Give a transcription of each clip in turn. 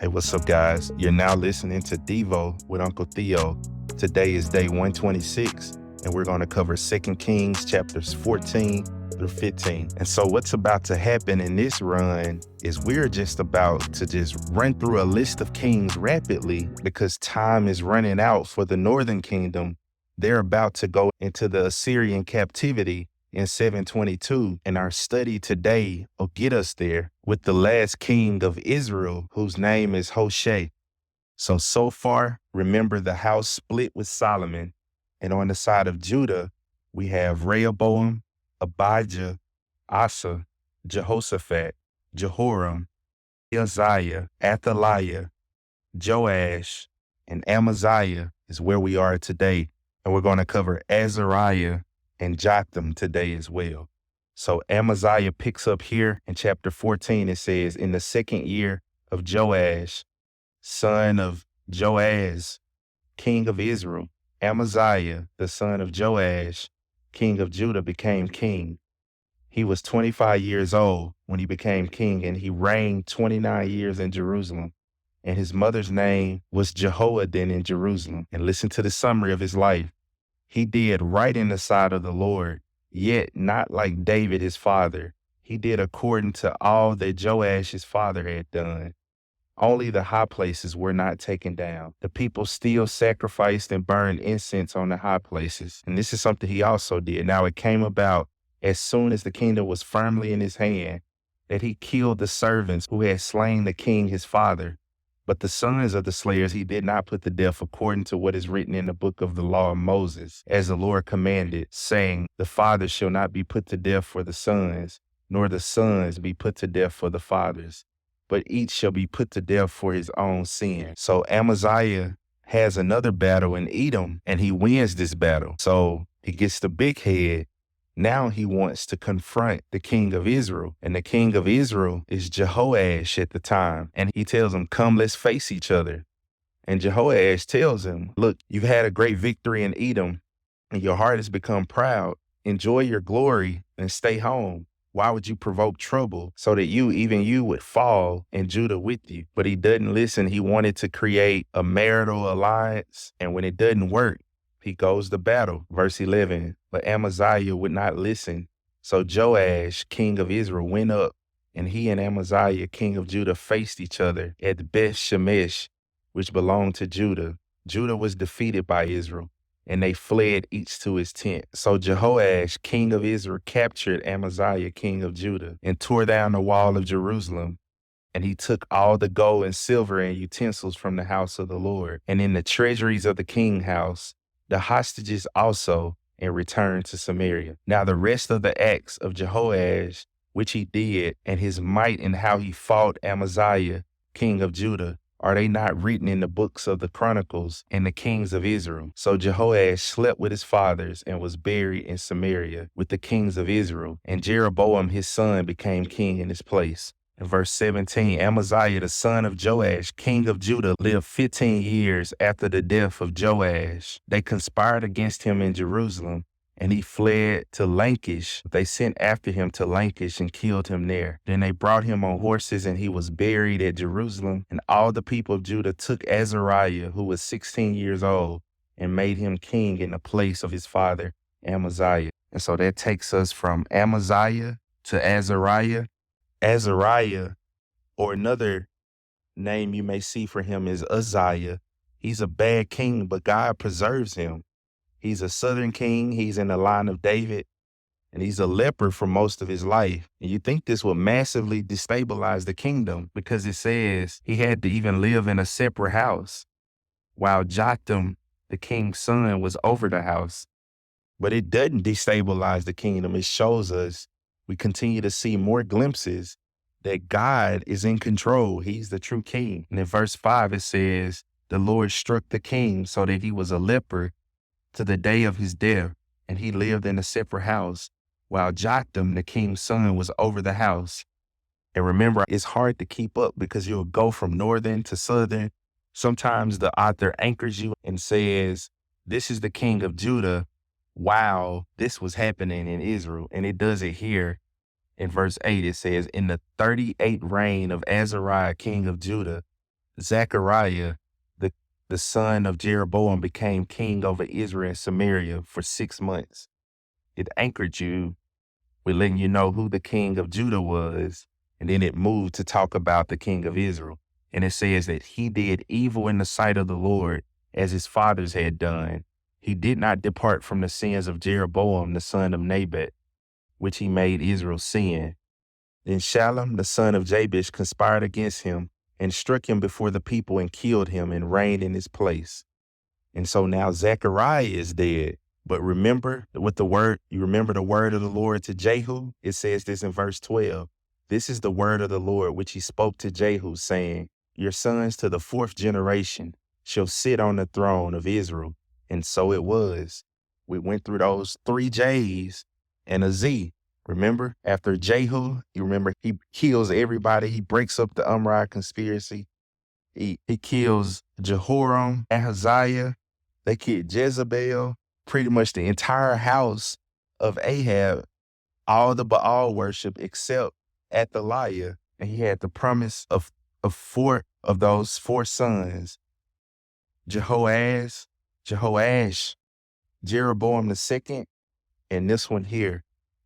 Hey, what's up, guys? You're now listening to Devo with Uncle Theo. Today is day 126, and we're going to cover 2 Kings chapters 14 through 15. And so what's about to happen in this run is we're just about to just run through a list of kings rapidly because time is running out for the northern kingdom. They're about to go into the Assyrian captivity in 722, and our study today will get us there with the last king of Israel, whose name is Hoshea. So far, remember the house split with Solomon, and on the side of Judah, we have Rehoboam, Abijah, Asa, Jehoshaphat, Jehoram, Uzziah, Athaliah, Joash, and Amaziah is where we are today. And we're going to cover Azariah and Jotham today as well. So Amaziah picks up here in chapter 14. It says, in the second year of Joash, son of Joaz, king of Israel, Amaziah, the son of Joash, king of Judah, became king. He was 25 years old when he became king, and he reigned 29 years in Jerusalem. And his mother's name was Jehoaddin in Jerusalem. And listen to the summary of his life. He did right in the sight of the Lord, yet not like David his father. He did according to all that Joash his father had done. Only the high places were not taken down. The people still sacrificed and burned incense on the high places. And this is something he also did. Now it came about as soon as the kingdom was firmly in his hand that he killed the servants who had slain the king his father. But the sons of the slayers he did not put to death according to what is written in the book of the law of Moses, as the Lord commanded, saying, the fathers shall not be put to death for the sons, nor the sons be put to death for the fathers, but each shall be put to death for his own sin. So Amaziah has another battle in Edom, and he wins this battle. So he gets the big head. Now he wants to confront the king of Israel, and the king of Israel is Jehoash at the time. And he tells him, come, let's face each other. And Jehoash tells him, look, you've had a great victory in Edom, and your heart has become proud. Enjoy your glory and stay home. Why would you provoke trouble so that even you would fall and Judah with you? But he doesn't listen. He wanted to create a marital alliance, and when it doesn't work, he goes to battle. Verse 11, but Amaziah would not listen. So Joash, king of Israel, went up, and he and Amaziah, king of Judah, faced each other at Beth Shemesh, which belonged to Judah. Judah was defeated by Israel, and they fled each to his tent. So Jehoash, king of Israel, captured Amaziah, king of Judah, and tore down the wall of Jerusalem. And he took all the gold and silver and utensils from the house of the Lord, and in the treasuries of the king's house, the hostages also, and returned to Samaria. Now the rest of the acts of Jehoash, which he did, and his might and how he fought Amaziah, king of Judah, are they not written in the books of the Chronicles and the kings of Israel? So Jehoash slept with his fathers and was buried in Samaria with the kings of Israel, and Jeroboam his son became king in his place. In verse 17, Amaziah, the son of Joash, king of Judah, lived 15 years after the death of Joash. They conspired against him in Jerusalem, and he fled to Lachish. They sent after him to Lachish and killed him there. Then they brought him on horses, and he was buried at Jerusalem. And all the people of Judah took Azariah, who was 16 years old, and made him king in the place of his father Amaziah. And so that takes us from Amaziah to Azariah. Azariah, or another name you may see for him, is Uzziah. He's a bad king, but God preserves him. He's a southern king. He's in the line of David, and he's a leper for most of his life. And you think this will massively destabilize the kingdom because it says he had to even live in a separate house while Jotham, the king's son, was over the house. But it doesn't destabilize the kingdom. It shows us we continue to see more glimpses that God is in control. He's the true king. And in verse 5, it says, the Lord struck the king so that he was a leper to the day of his death, and he lived in a separate house, while Jotham, the king's son, was over the house. And remember, it's hard to keep up because you'll go from northern to southern. Sometimes the author anchors you and says, this is the king of Judah, while this was happening in Israel. And it does it here. In verse 8, it says, in the 38th reign of Azariah, king of Judah, Zechariah, the, the son of Jeroboam, became king over Israel and Samaria for 6 months. It anchored you with letting you know who the king of Judah was, and then it moved to talk about the king of Israel. And it says that he did evil in the sight of the Lord as his fathers had done. He did not depart from the sins of Jeroboam, the son of Nebat, which he made Israel sin. Then Shallum, the son of Jabesh, conspired against him and struck him before the people and killed him and reigned in his place. And so now Zechariah is dead. But remember what you remember the word of the Lord to Jehu? It says this in verse 12. This is the word of the Lord which he spoke to Jehu, saying, your sons to the 4th generation shall sit on the throne of Israel. And so it was. We went through those 3 J's and a Z. Remember, after Jehu, you remember he kills everybody. He breaks up the Umrah conspiracy. He kills Jehoram, Ahaziah. They killed Jezebel, pretty much the entire house of Ahab, all the Baal worship except Athaliah. And he had the promise of 4 of those 4 sons, Jehoash, Jeroboam II, and this one here,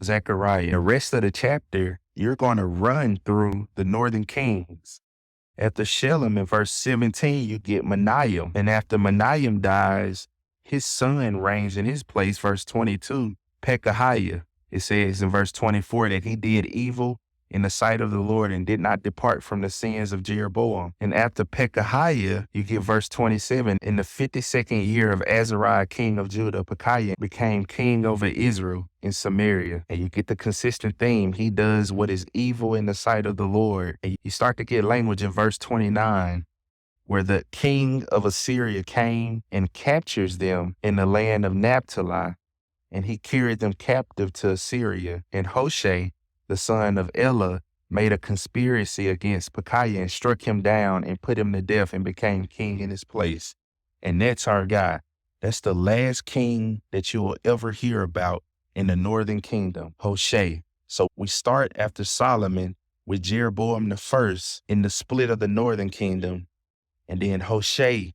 Zechariah. The rest of the chapter, you're going to run through the northern kings. After Shalom in verse 17, you get Manaim. And after Manaim dies, his son reigns in his place, verse 22, Pekahiah. It says in verse 24 that he did evil in the sight of the Lord and did not depart from the sins of Jeroboam. And after Pekahiah, you get verse 27, in the 52nd year of Azariah, king of Judah, Pekahiah became king over Israel in Samaria. And you get the consistent theme. He does what is evil in the sight of the Lord. And you start to get language in verse 29, where the king of Assyria came and captures them in the land of Naphtali, and he carried them captive to Assyria. And Hoshea, the son of Elah, made a conspiracy against Pekahiah and struck him down and put him to death and became king in his place. And that's our guy. That's the last king that you will ever hear about in the northern kingdom, Hoshea. So we start after Solomon with Jeroboam I in the split of the northern kingdom. And then Hoshea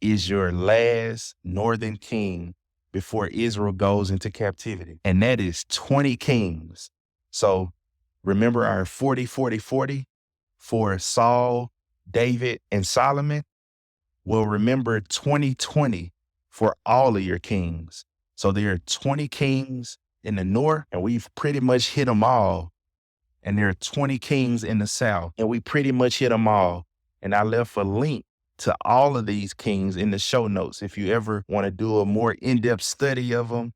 is your last northern king before Israel goes into captivity. And that is 20 kings. So remember our 40-40-40 for Saul, David, and Solomon? Well, remember 20-20 for all of your kings. So there are 20 kings in the north, and we've pretty much hit them all. And there are 20 kings in the south, and we pretty much hit them all. And I left a link to all of these kings in the show notes if you ever want to do a more in-depth study of them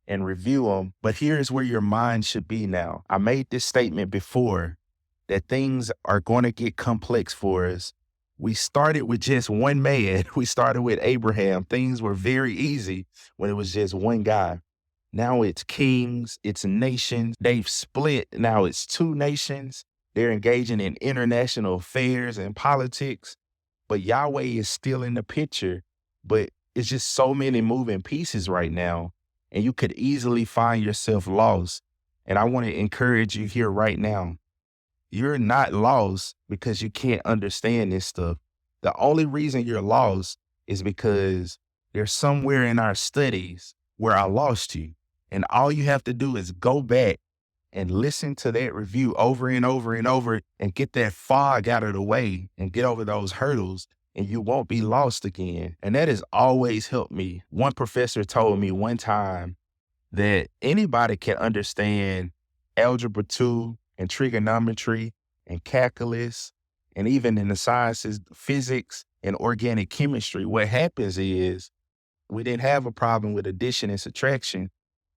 and review them. But here's where your mind should be now. I made this statement before that things are going to get complex for us. We started with just one man. We started with Abraham. Things were very easy when it was just one guy. Now it's kings, it's nations. They've split. Now it's 2 nations. They're engaging in international affairs and politics. But Yahweh is still in the picture. But it's just so many moving pieces right now. And you could easily find yourself lost. And I want to encourage you here right now. You're not lost because you can't understand this stuff. The only reason you're lost is because there's somewhere in our studies where I lost you. And all you have to do is go back and listen to that review over and over and over and get that fog out of the way and get over those hurdles, and you won't be lost again. And that has always helped me. One professor told me one time that anybody can understand algebra 2 and trigonometry and calculus, and even in the sciences, physics and organic chemistry. What happens is we didn't have a problem with addition and subtraction.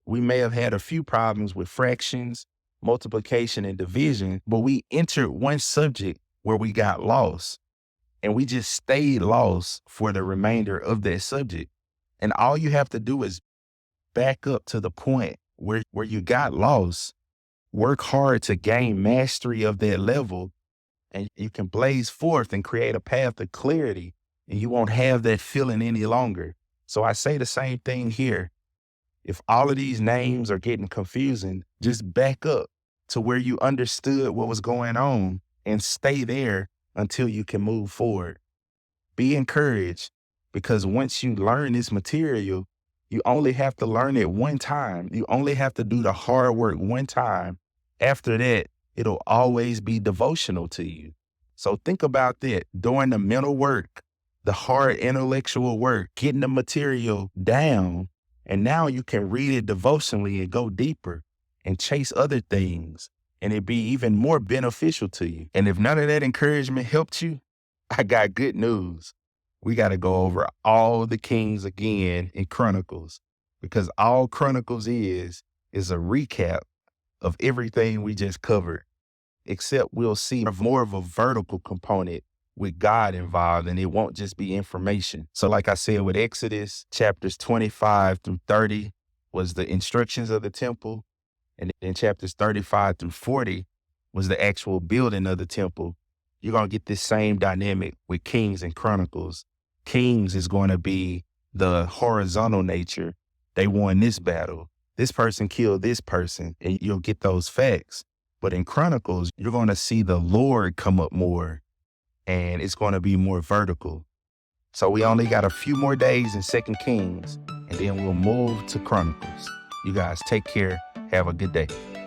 We may have had a few problems with fractions, multiplication, and division, but we entered one subject where we got lost, and we just stayed lost for the remainder of that subject. And all you have to do is back up to the point where you got lost, work hard to gain mastery of that level, and you can blaze forth and create a path to clarity, and you won't have that feeling any longer. So I say the same thing here. If all of these names are getting confusing, just back up to where you understood what was going on and stay there until you can move forward. Be encouraged, because once you learn this material, you only have to learn it one time. You only have to do the hard work one time. After that, it'll always be devotional to you. So think about that. Doing the mental work, the hard intellectual work, getting the material down, and now you can read it devotionally and go deeper and chase other things, and it be even more beneficial to you. And if none of that encouragement helped you, I got good news. We got to go over all the kings again in Chronicles, because all Chronicles is a recap of everything we just covered, except we'll see more of a vertical component with God involved, and it won't just be information. So like I said, with Exodus, chapters 25 through 30 was the instructions of the temple, and in chapters 35 through 40 was the actual building of the temple. You're going to get this same dynamic with Kings and Chronicles. Kings is going to be the horizontal nature. They won this battle. This person killed this person, and you'll get those facts. But in Chronicles, you're going to see the Lord come up more, and it's going to be more vertical. So we only got a few more days in 2 Kings, and then we'll move to Chronicles. You guys take care. Have a good day.